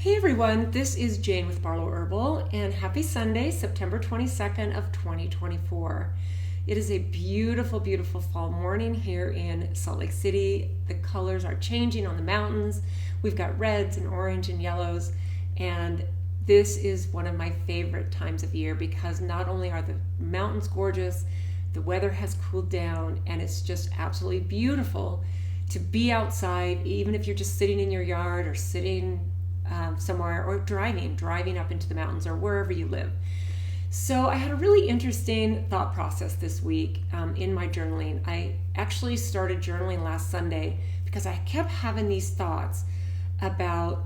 Hey everyone, this is Jane with Barlow Herbal, and happy Sunday, September 22nd of 2024. It is a beautiful, beautiful fall morning here in Salt Lake City. The colors are changing on the mountains. We've got reds and orange and yellows, and this is one of my favorite times of year because not only are the mountains gorgeous, the weather has cooled down, and it's just absolutely beautiful to be outside, even if you're just sitting in your yard or sitting somewhere, or driving up into the mountains or wherever you live. So I had a really interesting thought process this week in my journaling. I actually started journaling last Sunday because I kept having these thoughts about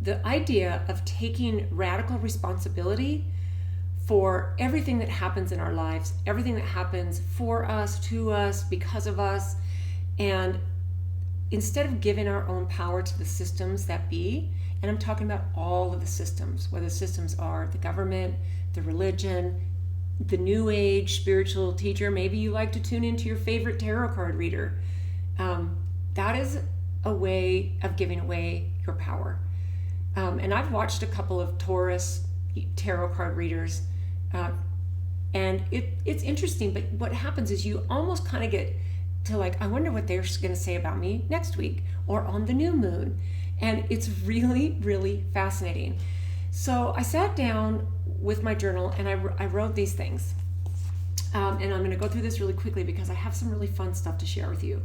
the idea of taking radical responsibility for everything that happens in our lives, everything that happens for us, to us, because of us, and instead of giving our own power to the systems that be, and I'm talking about all of the systems, whether the systems are the government, the religion, the new age spiritual teacher, maybe you like to tune into your favorite tarot card reader. That is a way of giving away your power. And I've watched a couple of Taurus tarot card readers, and it's interesting, but what happens is you almost kind of get to I wonder what they're going to say about me next week or on the new moon. And it's really, really fascinating. So I sat down with my journal and I wrote these things. And I'm going to go through this really quickly because I have some really fun stuff to share with you.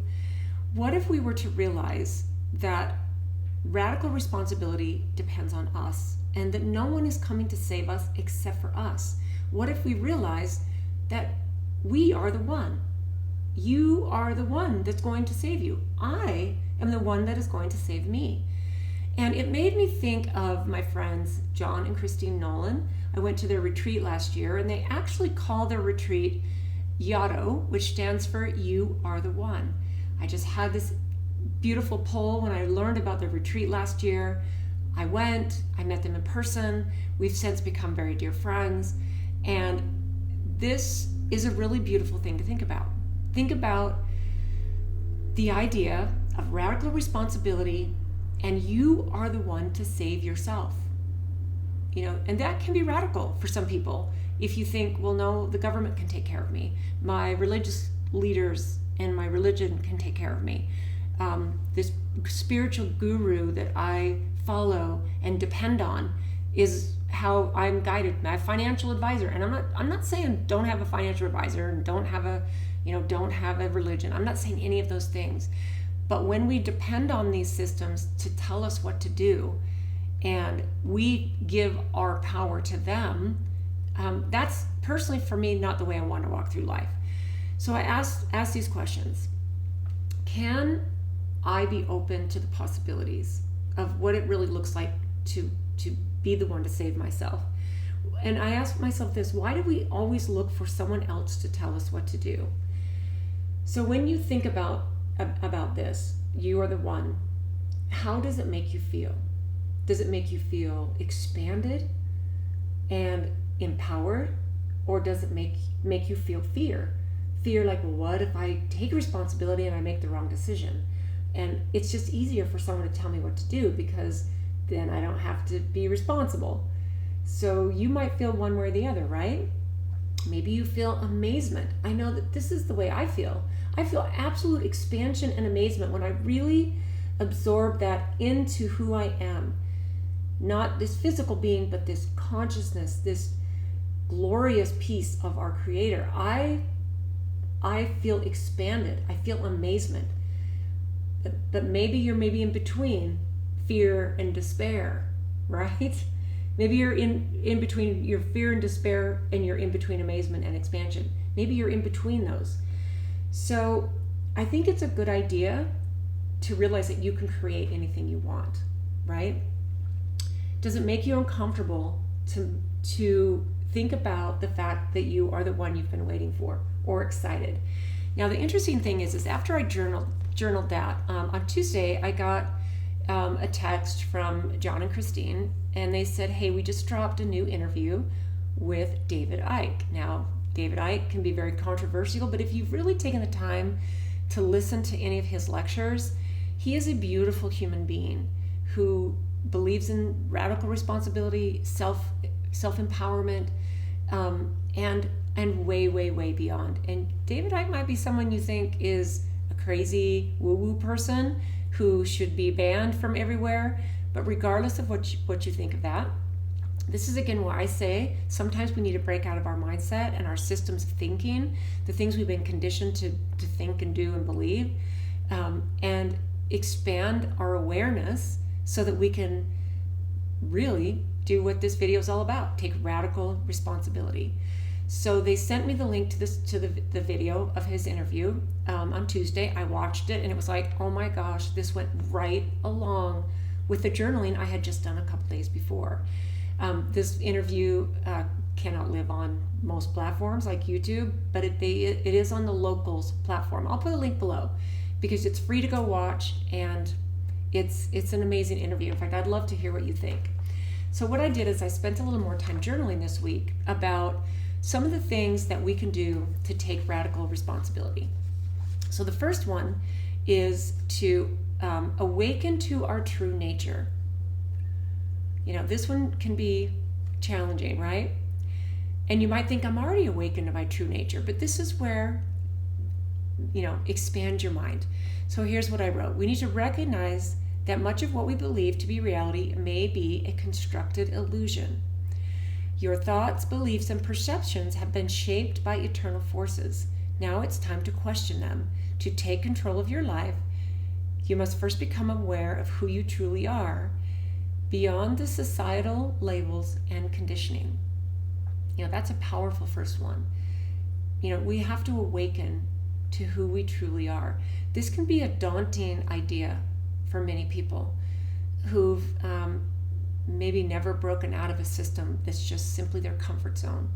What if we were to realize that radical responsibility depends on us and that no one is coming to save us except for us? What if we realize that we are the one? You are the one that's going to save you. I am the one that is going to save me. And it made me think of my friends, John and Christine Nolan. I went to their retreat last year, and they actually call their retreat YADO, which stands for You Are the One. I just had this beautiful poll when I learned about their retreat last year. I went, I met them in person. We've since become very dear friends. And this is a really beautiful thing to think about. Think about the idea of radical responsibility, and you are the one to save yourself. And that can be radical for some people. If you think, well, no, the government can take care of me. My religious leaders and my religion can take care of me. This spiritual guru that I follow and depend on is how I'm guided. My financial advisor, and I'm not saying don't have a financial advisor and don't have a religion. I'm not saying any of those things. But when we depend on these systems to tell us what to do, and we give our power to them, that's personally for me not the way I want to walk through life. So I asked these questions. Can I be open to the possibilities of what it really looks like to be the one to save myself? And I asked myself this: why do we always look for someone else to tell us what to do? So when you think about this, you are the one, how does it make you feel? Does it make you feel expanded and empowered? Or does it make you feel fear? Fear like, well, what if I take responsibility and I make the wrong decision? And it's just easier for someone to tell me what to do because then I don't have to be responsible. So you might feel one way or the other, right? Maybe you feel amazement. I know that this is the way I feel. I feel absolute expansion and amazement when I really absorb that into who I am. Not this physical being, but this consciousness, this glorious piece of our Creator. I feel expanded. I feel amazement. But maybe you're in between fear and despair, right? Maybe you're in between your fear and despair, and you're in between amazement and expansion. Maybe you're in between those. So I think it's a good idea to realize that you can create anything you want, right? Does it make you uncomfortable to think about the fact that you are the one you've been waiting for, or excited? Now, the interesting thing is after I journaled that, on Tuesday, I got a text from John and Christine, and they said, hey, we just dropped a new interview with David Icke. Now, David Icke can be very controversial, but if you've really taken the time to listen to any of his lectures, he is a beautiful human being who believes in radical responsibility, self-empowerment, and way beyond. And David Icke might be someone you think is a crazy woo-woo person who should be banned from everywhere. But regardless of what you think of that, this is again why I say sometimes we need to break out of our mindset and our systems of thinking, the things we've been conditioned to think and do and believe, and expand our awareness so that we can really do what this video is all about, take radical responsibility. So they sent me the link to the video of his interview on Tuesday. I watched it and it was like, oh my gosh, this went right along with the journaling I had just done a couple days before. This interview cannot live on most platforms like YouTube, but it is on the Locals platform. I'll put a link below because it's free to go watch, and it's an amazing interview. In fact, I'd love to hear what you think. So what I did is I spent a little more time journaling this week about some of the things that we can do to take radical responsibility. So the first one is to awaken to our true nature. This one can be challenging, right? And you might think I'm already awakened to my true nature, but this is where, expand your mind. So here's what I wrote. We need to recognize that much of what we believe to be reality may be a constructed illusion. Your thoughts, beliefs, and perceptions have been shaped by eternal forces. Now it's time to question them. To take control of your life, you must first become aware of who you truly are, beyond the societal labels and conditioning. That's a powerful first one. We have to awaken to who we truly are. This can be a daunting idea for many people who've maybe never broken out of a system that's just simply their comfort zone.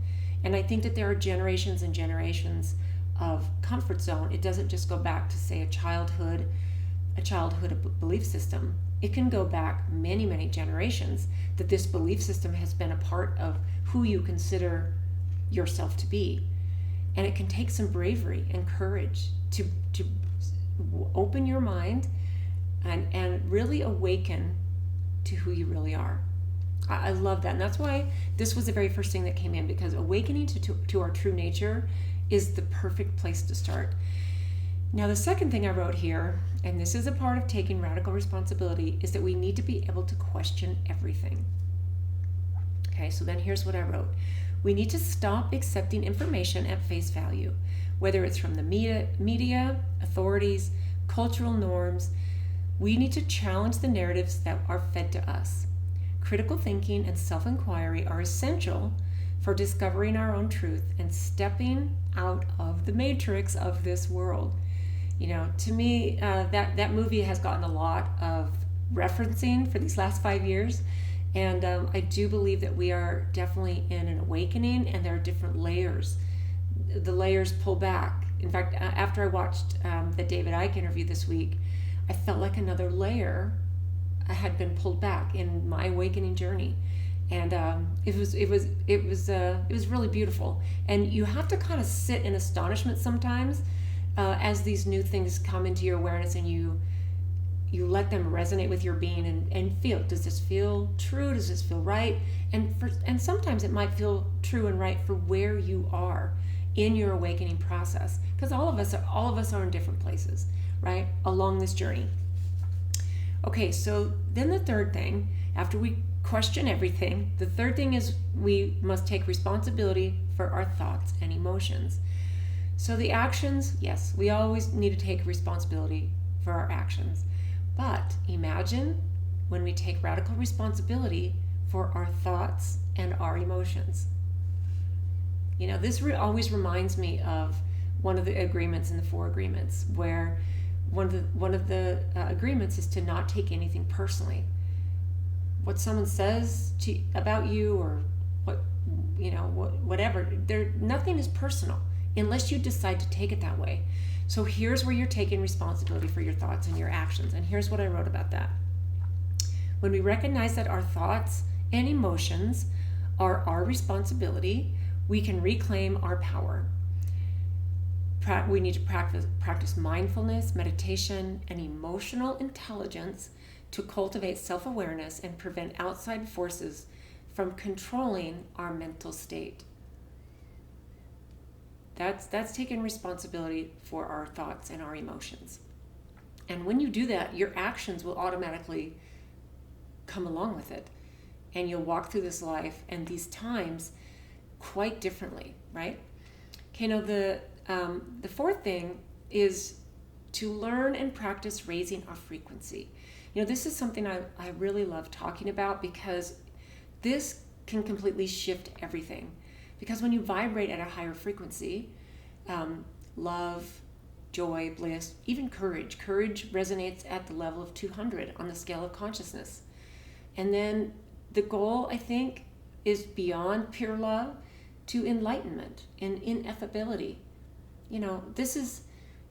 And I think that there are generations and generations of comfort zone. It doesn't just go back to, say, a childhood belief system. It can go back many generations that this belief system has been a part of who you consider yourself to be. And it can take some bravery and courage to open your mind and really awaken to who you really are. I love that. And that's why this was the very first thing that came in, because awakening to our true nature is the perfect place to start. Now, the second thing I wrote here, and this is a part of taking radical responsibility, is that we need to be able to question everything. Okay, so then here's what I wrote. We need to stop accepting information at face value, whether it's from the media, authorities, cultural norms. We need to challenge the narratives that are fed to us. Critical thinking and self-inquiry are essential for discovering our own truth and stepping out of the matrix of this world. To me, that movie has gotten a lot of referencing for these last 5 years. And I do believe that we are definitely in an awakening, and there are different layers. The layers pull back. In fact, after I watched the David Icke interview this week, I felt like another layer had been pulled back in my awakening journey. And it was really beautiful. And you have to kind of sit in astonishment sometimes as these new things come into your awareness, and you let them resonate with your being and feel, does this feel true? Does this feel right? And sometimes it might feel true and right for where you are in your awakening process, because all of us are in different places, right, along this journey. Okay, so then the third thing, after we question everything, the third thing is we must take responsibility for our thoughts and emotions. So the actions, yes, we always need to take responsibility for our actions. But imagine when we take radical responsibility for our thoughts and our emotions. This always reminds me of one of the agreements in the 4 agreements, where one of the agreements is to not take anything personally. What someone says about you, or whatever, nothing is personal unless you decide to take it that way. So here's where you're taking responsibility for your thoughts and your actions. And here's what I wrote about that. When we recognize that our thoughts and emotions are our responsibility, we can reclaim our power. We need to practice mindfulness, meditation, and emotional intelligence to cultivate self-awareness and prevent outside forces from controlling our mental state. That's taking responsibility for our thoughts and our emotions. And when you do that, your actions will automatically come along with it. And you'll walk through this life and these times quite differently, right? Okay, now the fourth thing is to learn and practice raising our frequency. This is something I really love talking about, because this can completely shift everything. Because when you vibrate at a higher frequency, love, joy, bliss, even courage resonates at the level of 200 on the scale of consciousness. And then the goal, I think, is beyond pure love to enlightenment and ineffability. This is,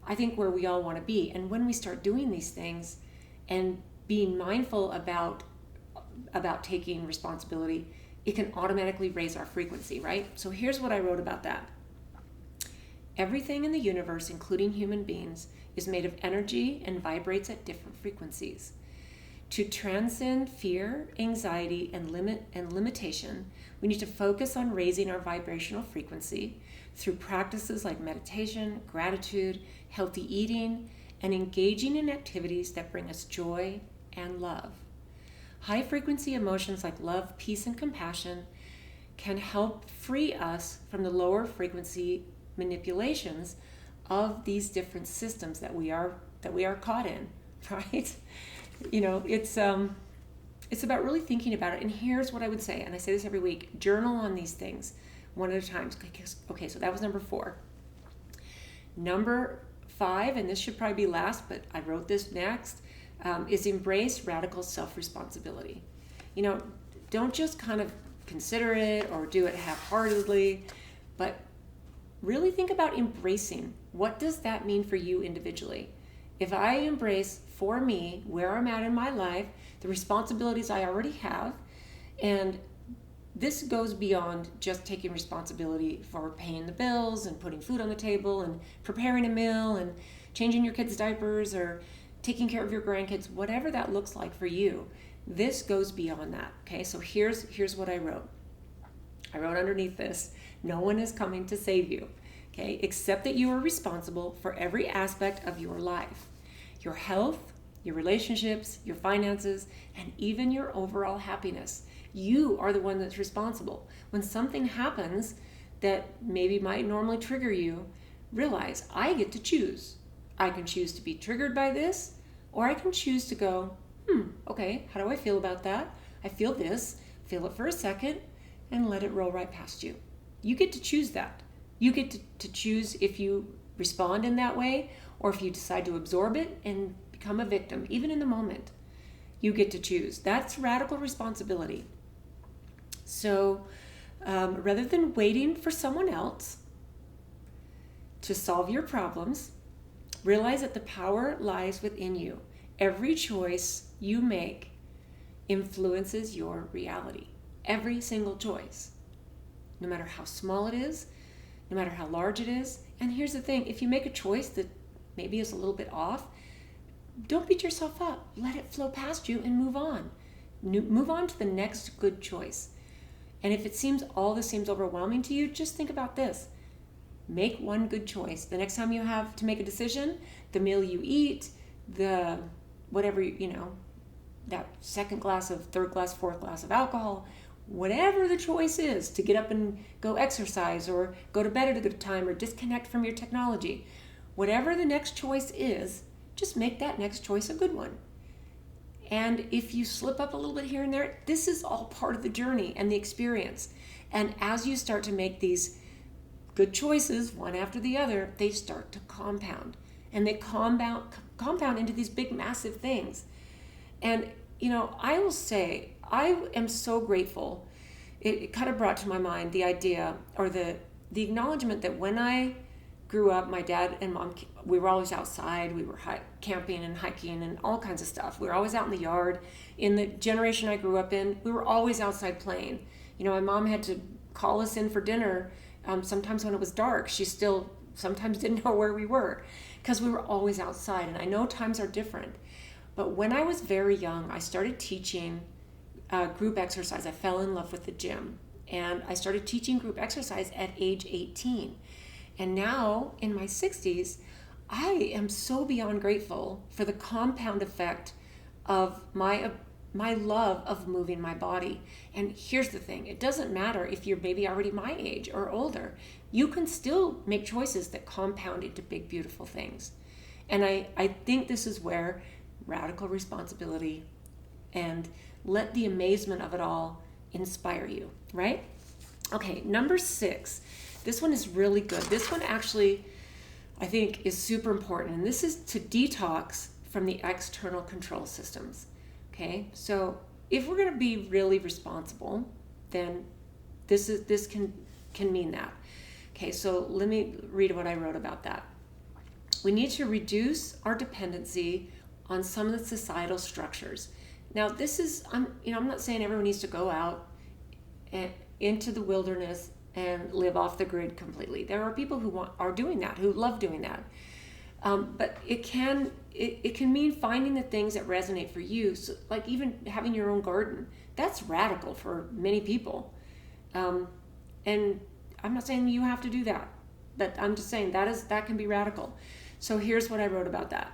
I think, where we all want to be. And when we start doing these things and being mindful about taking responsibility, it can automatically raise our frequency, right? So here's what I wrote about that. Everything in the universe, including human beings, is made of energy and vibrates at different frequencies. To transcend fear, anxiety, and limitation, we need to focus on raising our vibrational frequency through practices like meditation, gratitude, healthy eating, and engaging in activities that bring us joy and love. High frequency emotions like love, peace, and compassion can help free us from the lower frequency manipulations of these different systems that we are caught in, right? It's about really thinking about it. And here's what I would say, and I say this every week: journal on these things one at a time. Okay, so that was number 4. Number 5, and this should probably be last, but I wrote this next, is embrace radical self-responsibility. Don't just kind of consider it or do it half-heartedly, but really think about embracing. What does that mean for you individually? If I embrace for me where I'm at in my life, the responsibilities I already have, and this goes beyond just taking responsibility for paying the bills and putting food on the table and preparing a meal and changing your kids' diapers or taking care of your grandkids, whatever that looks like for you. This goes beyond that, okay? So here's what I wrote. I wrote underneath this: no one is coming to save you, okay? Except that you are responsible for every aspect of your life. Your health, your relationships, your finances, and even your overall happiness. You are the one that's responsible. When something happens that maybe might normally trigger you, realize I get to choose. I can choose to be triggered by this, or I can choose to go, okay, how do I feel about that? I feel this, feel it for a second, and let it roll right past you. You get to choose that. You get to choose if you respond in that way, or if you decide to absorb it and become a victim, even in the moment. You get to choose. That's radical responsibility. So rather than waiting for someone else to solve your problems, realize that the power lies within you. Every choice you make influences your reality. Every single choice. No matter how small it is, no matter how large it is. And here's the thing: if you make a choice that maybe is a little bit off, don't beat yourself up. Let it flow past you and move on. Move on to the next good choice. And if all this seems overwhelming to you, just think about this. Make one good choice. The next time you have to make a decision, the meal you eat, the whatever, that second glass of, third glass, fourth glass of alcohol, whatever the choice is, to get up and go exercise or go to bed at a good time or disconnect from your technology, whatever the next choice is, just make that next choice a good one. And if you slip up a little bit here and there, this is all part of the journey and the experience. And as you start to make these good choices, one after the other, they start to compound. And they compound into these big, massive things. And, I will say, I am so grateful. It kind of brought to my mind the idea, or the acknowledgement that when I grew up, my dad and mom, we were always outside. We were camping and hiking and all kinds of stuff. We were always out in the yard. In the generation I grew up in, we were always outside playing. My mom had to call us in for dinner sometimes when it was dark. She still sometimes didn't know where we were because we were always outside. And I know times are different, But when I was very young, I started teaching group exercise. I fell in love with the gym, and I started teaching group exercise at age 18. And now in my 60s, I am so beyond grateful for the compound effect of my love of moving my body. And here's the thing, it doesn't matter if you're maybe already my age or older. You can still make choices that compound into big, beautiful things. And I think this is where radical responsibility and let the amazement of it all inspire you, right? Okay, number 6. This one is really good. This one actually, I think, is super important. And this is to detox from the external control systems. Okay, so if we're going to be really responsible, then this can mean that. Okay, so let me read what I wrote about that. We need to reduce our dependency on some of the societal structures. Now, this is, I'm not saying everyone needs to go out and into the wilderness and live off the grid completely. There are people who are doing that, who love doing that. But it can mean finding the things that resonate for you. So, like even having your own garden, that's radical for many people. And I'm not saying you have to do that, but I'm just saying that can be radical. So here's what I wrote about that.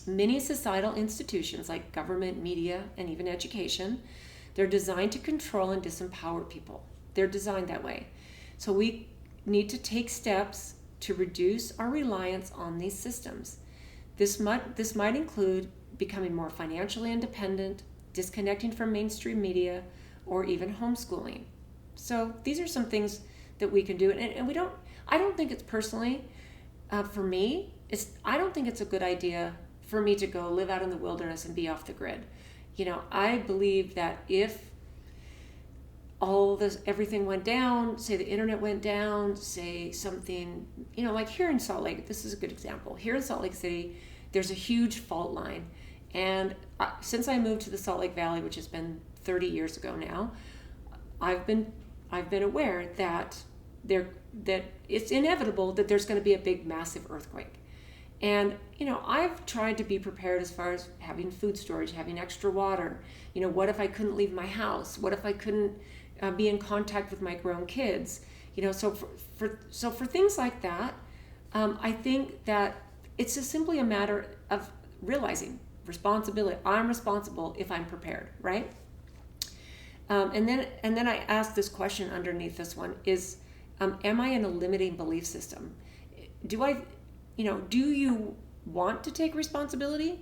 Many societal institutions like government, media, and even education, they're designed to control and disempower people. They're designed that way. So we need to take steps to reduce our reliance on these systems. This might include becoming more financially independent, disconnecting from mainstream media, or even homeschooling. So these are some things that we can do. And I don't think it's personally, for me, I don't think it's a good idea for me to go live out in the wilderness and be off the grid. I believe that if everything went down, say the internet went down, say something, like here in Salt Lake, this is a good example. Here in Salt Lake City, there's a huge fault line. And since I moved to the Salt Lake Valley, which has been 30 years ago now, I've been aware that it's inevitable that there's going to be a big, massive earthquake. And, I've tried to be prepared as far as having food storage, having extra water. What if I couldn't leave my house? What if I couldn't be in contact with my grown kids? So for things like that, I think that it's just simply a matter of realizing responsibility. I'm responsible if I'm prepared, right? And then I asked this question underneath this one is, am I in a limiting belief system? Do you want to take responsibility?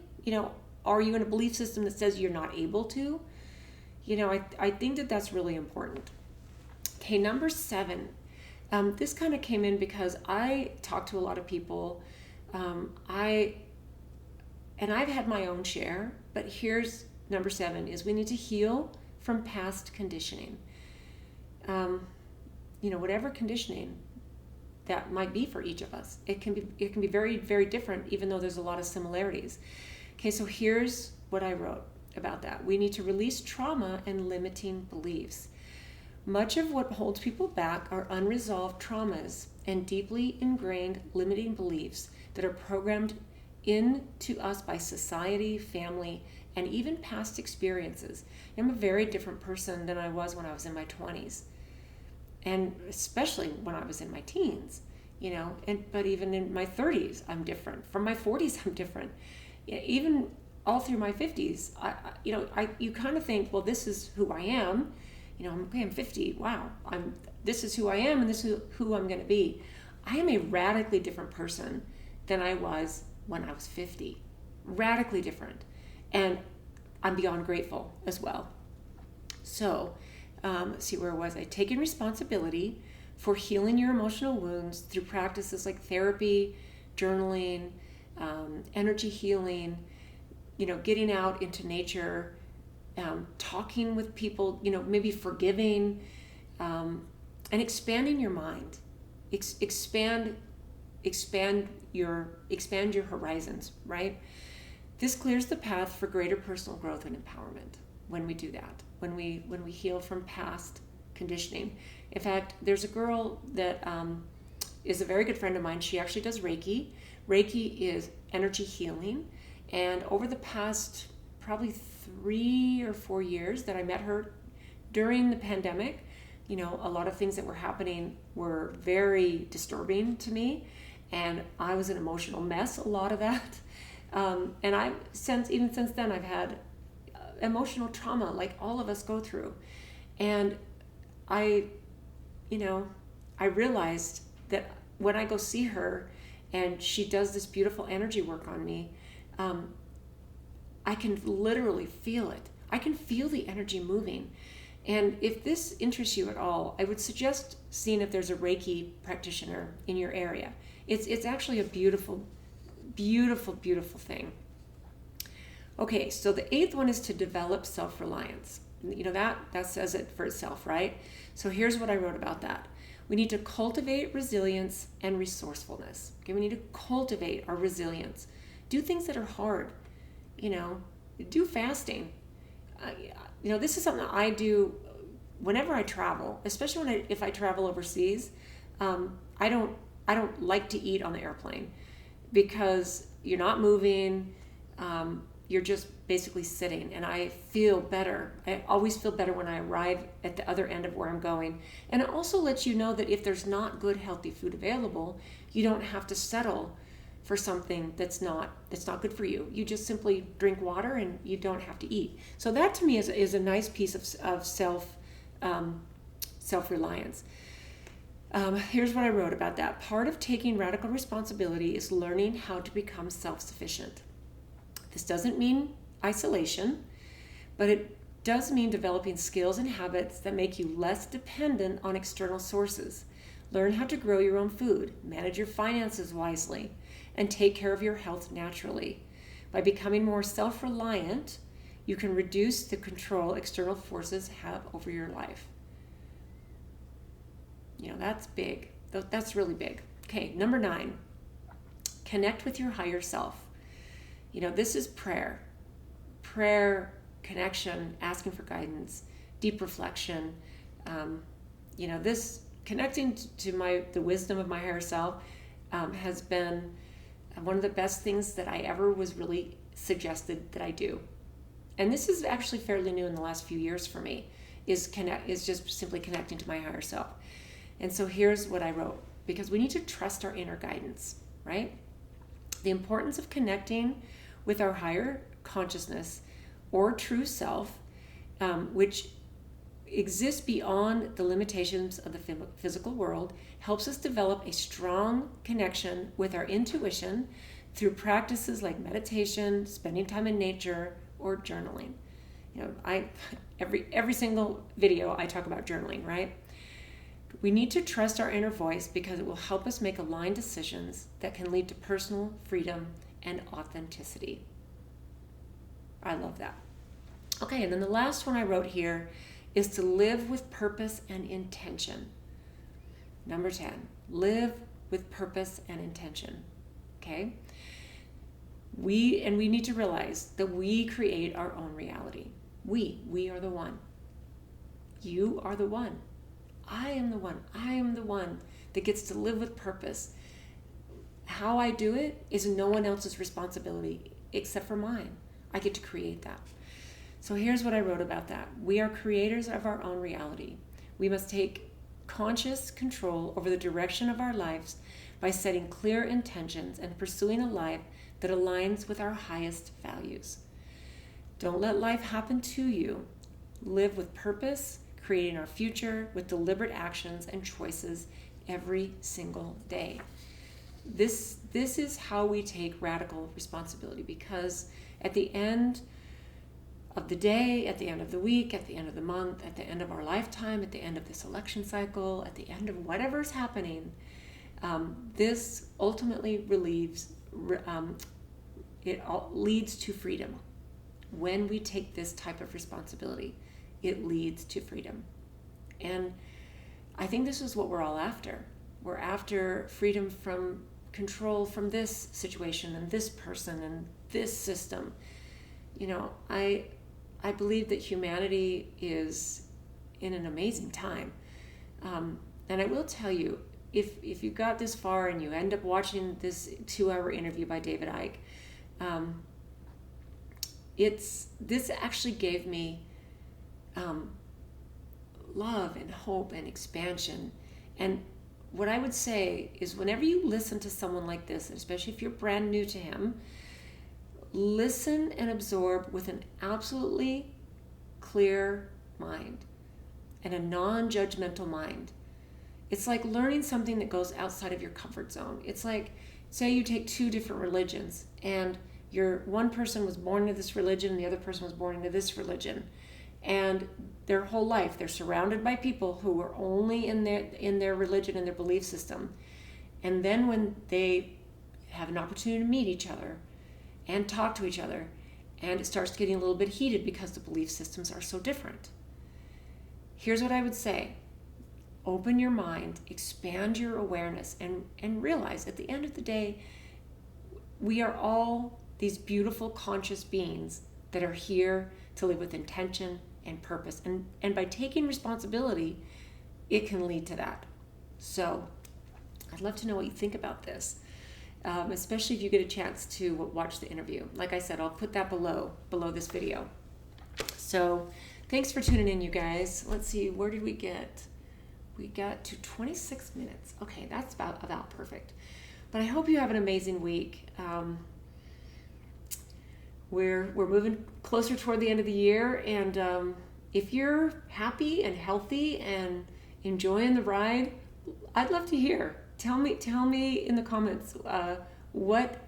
Are you in a belief system that says you're not able to? I think that's really important. Okay, number 7. This kind of came in because I talked to a lot of people. I've had my own share, but here's number 7 is we need to heal from past conditioning. Whatever conditioning that might be for each of us. It can be very, very different, even though there's a lot of similarities. Okay, so here's what I wrote about that. We need to release trauma and limiting beliefs. Much of what holds people back are unresolved traumas and deeply ingrained limiting beliefs that are programmed into us by society, family, and even past experiences. I'm a very different person than I was when I was in my 20s. And especially when I was in my teens, but even in my 30s, I'm different. From my 40s, I'm different. Even all through my 50s, you kind of think, well, this is who I am. I'm 50. Wow, this is who I am, and this is who I'm going to be. I am a radically different person than I was when I was 50. Radically different, and I'm beyond grateful as well. So. Let's see, where was I? Taking responsibility for healing your emotional wounds through practices like therapy, journaling, energy healing, getting out into nature, talking with people, maybe forgiving, and expanding your mind. Expand your horizons, right? This clears the path for greater personal growth and empowerment when we do that. When we heal from past conditioning. In fact, there's a girl that is a very good friend of mine. She actually does Reiki. Reiki is energy healing, And over the past probably 3 or 4 years that I met her during the pandemic, a lot of things that were happening were very disturbing to me, and I was an emotional mess a lot of that. And even since then, I've had emotional trauma like all of us go through. And I realized that when I go see her and she does this beautiful energy work on me, I can literally feel it. I can feel the energy moving. And if this interests you at all, I would suggest seeing if there's a Reiki practitioner in your area. It's actually a beautiful, beautiful, beautiful thing. Okay, so the 8th one is to develop self-reliance. That says it for itself, right? So here's what I wrote about that. We need to cultivate resilience and resourcefulness. Okay, we need to cultivate our resilience. Do things that are hard. Do fasting. This is something that I do whenever I travel, especially if I travel overseas. I don't like to eat on the airplane because you're not moving. You're just basically sitting, and I feel better. I always feel better when I arrive at the other end of where I'm going. And it also lets you know that if there's not good, healthy food available, you don't have to settle for something that's not good for you. You just simply drink water and you don't have to eat. So that to me is a nice piece of self-reliance. Here's what I wrote about that. Part of taking radical responsibility is learning how to become self-sufficient. This doesn't mean isolation, but it does mean developing skills and habits that make you less dependent on external sources. Learn how to grow your own food, manage your finances wisely, and take care of your health naturally. By becoming more self-reliant, you can reduce the control external forces have over your life. That's big. That's really big. Okay, number 9, connect with your higher self. This is prayer, connection, asking for guidance, deep reflection. This connecting to the wisdom of my higher self has been one of the best things that I ever was really suggested that I do. And this is actually fairly new in the last few years for me, is just simply connecting to my higher self. And so here's what I wrote, because we need to trust our inner guidance, right? The importance of connecting with our higher consciousness or true self, which exists beyond the limitations of the physical world, helps us develop a strong connection with our intuition through practices like meditation, spending time in nature, or journaling. Every single video I talk about journaling, right? We need to trust our inner voice because it will help us make aligned decisions that can lead to personal freedom and authenticity. I love that. Okay, and then the last one I wrote here is to live with purpose and intention. Number 10, live with purpose and intention. Okay? We need to realize that we create our own reality. We are the one. You are the one. I am the one. I am the one that gets to live with purpose. How I do it is no one else's responsibility except for mine. I get to create that. So here's what I wrote about that. We are creators of our own reality. We must take conscious control over the direction of our lives by setting clear intentions and pursuing a life that aligns with our highest values. Don't let life happen to you. Live with purpose, creating our future with deliberate actions and choices every single day. This is how we take radical responsibility, because at the end of the day, at the end of the week, at the end of the month, at the end of our lifetime, at the end of this election cycle, at the end of whatever's happening, this ultimately leads to freedom. When we take this type of responsibility, it leads to freedom. And I think this is what we're all after. We're after freedom from control from this situation and this person and this system. I believe that humanity is in an amazing time. And I will tell you, if you got this far and you end up watching this 2-hour interview by David Icke, this actually gave me love and hope and expansion. And what I would say is, whenever you listen to someone like this, especially if you're brand new to him, listen and absorb with an absolutely clear mind and a non-judgmental mind. It's like learning something that goes outside of your comfort zone. It's like, say you take two different religions, and one person was born into this religion and the other person was born into this religion, and their whole life they're surrounded by people who were only in their religion and their belief system. And then when they have an opportunity to meet each other and talk to each other, and it starts getting a little bit heated because the belief systems are so different, here's what I would say. Open your mind, expand your awareness, and realize at the end of the day, we are all these beautiful conscious beings that are here to live with intention and purpose. And by taking responsibility, it can lead to that. So I'd love to know what you think about this, especially if you get a chance to watch the interview. Like I said, I'll put that below this video. So thanks for tuning in, you guys. Let's see, where did we get? We got to 26 minutes. Okay, that's about perfect. But I hope you have an amazing week. We're moving closer toward the end of the year, and if you're happy and healthy and enjoying the ride, I'd love to hear. Tell me in the comments what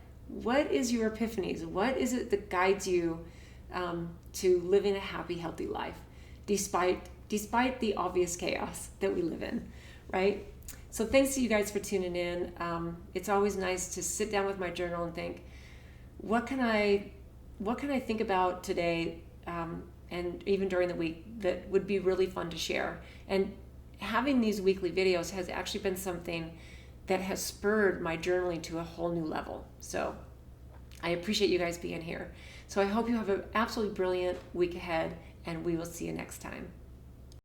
is your epiphanies? What is it that guides you to living a happy, healthy life, despite the obvious chaos that we live in, right? So thanks to you guys for tuning in. It's always nice to sit down with my journal and think, what can I think about today, and even during the week, that would be really fun to share. And having these weekly videos has actually been something that has spurred my journaling to a whole new level. So I appreciate you guys being here. So I hope you have an absolutely brilliant week ahead, and we will see you next time.